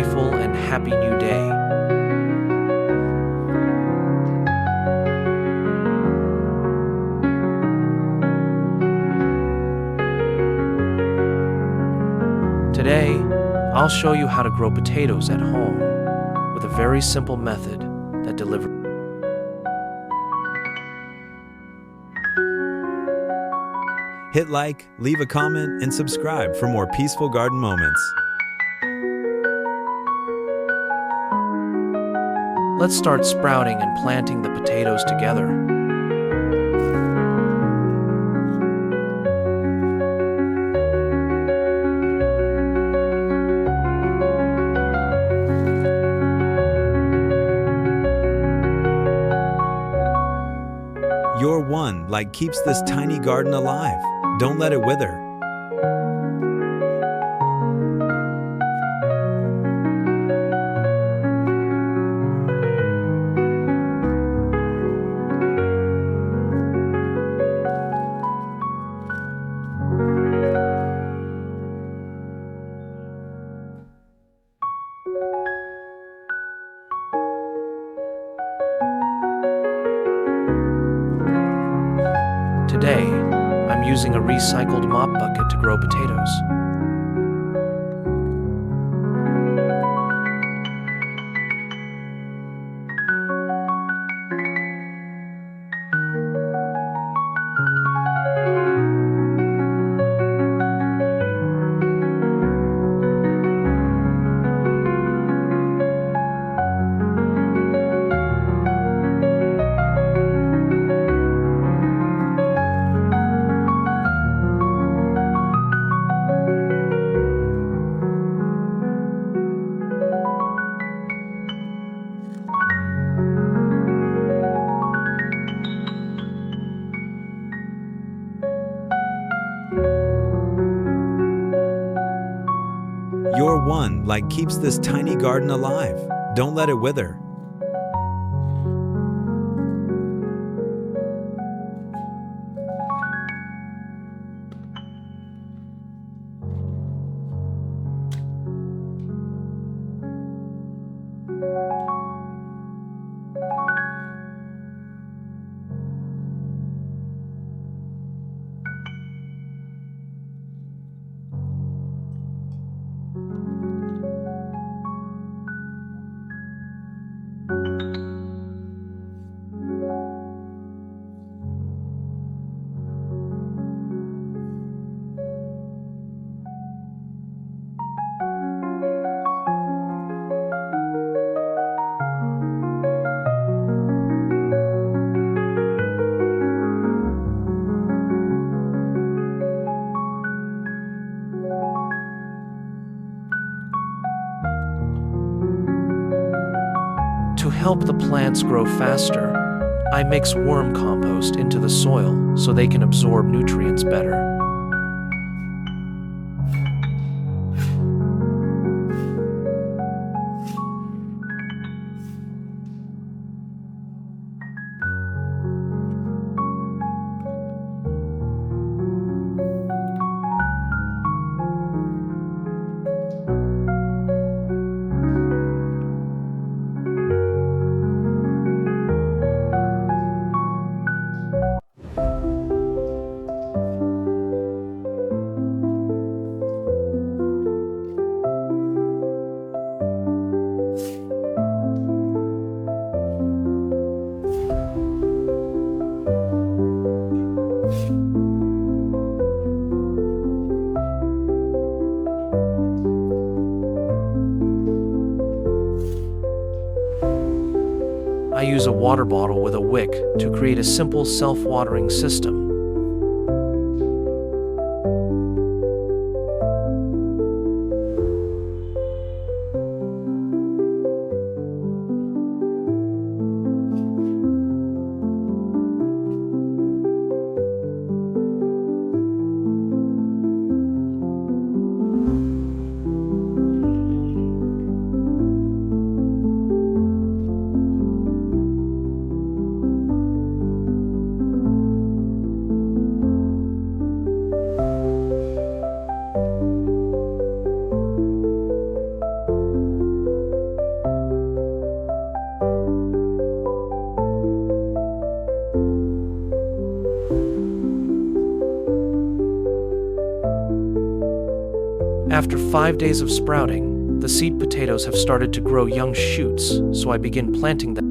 joyful and happy new day. Today, I'll show you how to grow potatoes at home with a very simple method that delivers. Hit like, leave a comment, and subscribe for more peaceful garden moments. Let's start sprouting and planting the potatoes together. Your one like keeps this tiny garden alive. Don't let it wither. Today, I'm using a recycled mop bucket to grow potatoes. Your one like keeps this tiny garden alive. Don't let it wither. To help the plants grow faster, I mix worm compost into the soil so they can absorb nutrients better. I use a water bottle with a wick to create a simple self-watering system. After 5 days of sprouting, the seed potatoes have started to grow young shoots, so I begin planting them.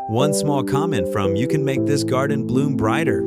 One small comment from "You can make this garden bloom brighter."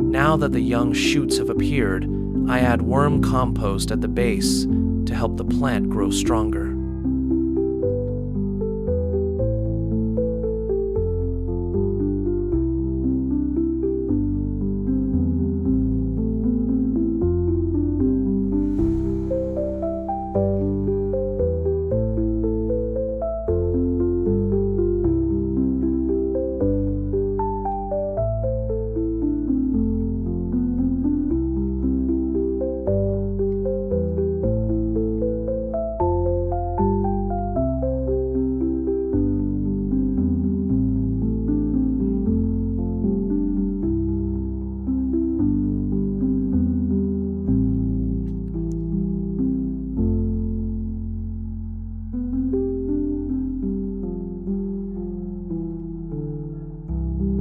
Now that the young shoots have appeared, I add worm compost at the base to help the plant grow stronger.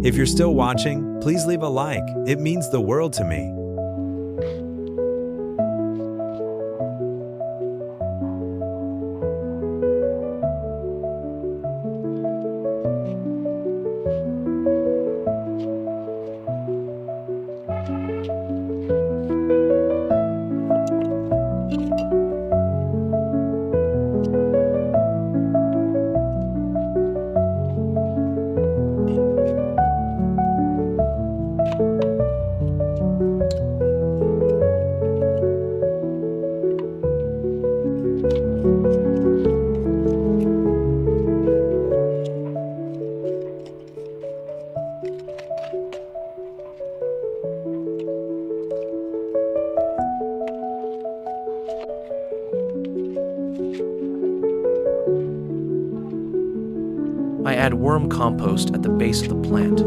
If you're still watching, please leave a like. It means the world to me. I add worm compost at the base of the plant.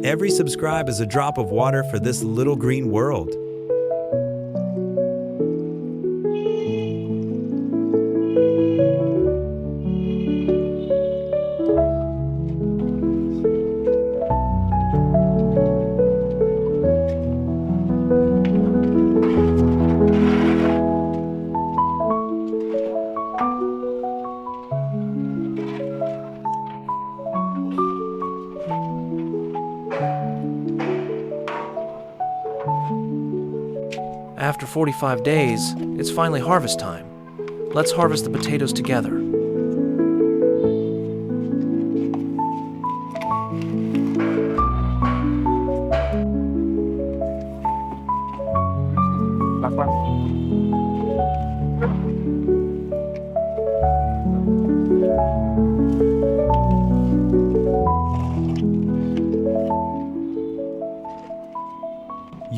Every subscribe is a drop of water for this little green world. After 45 days, it's finally harvest time. Let's harvest the potatoes together.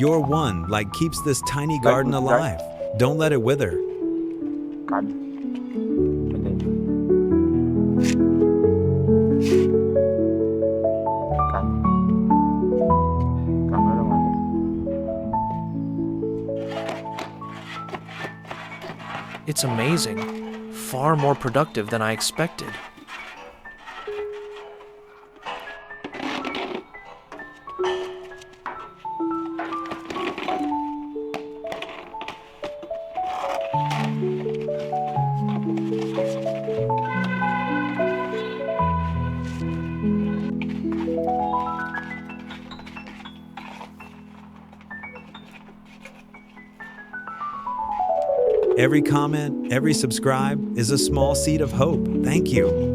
Your one like keeps this tiny garden alive. Don't let it wither. กันไม่ได้กันกันไม่ต้องมา It's amazing. Far more productive than I expected. Every comment, every subscribe is a small seed of hope. Thank you.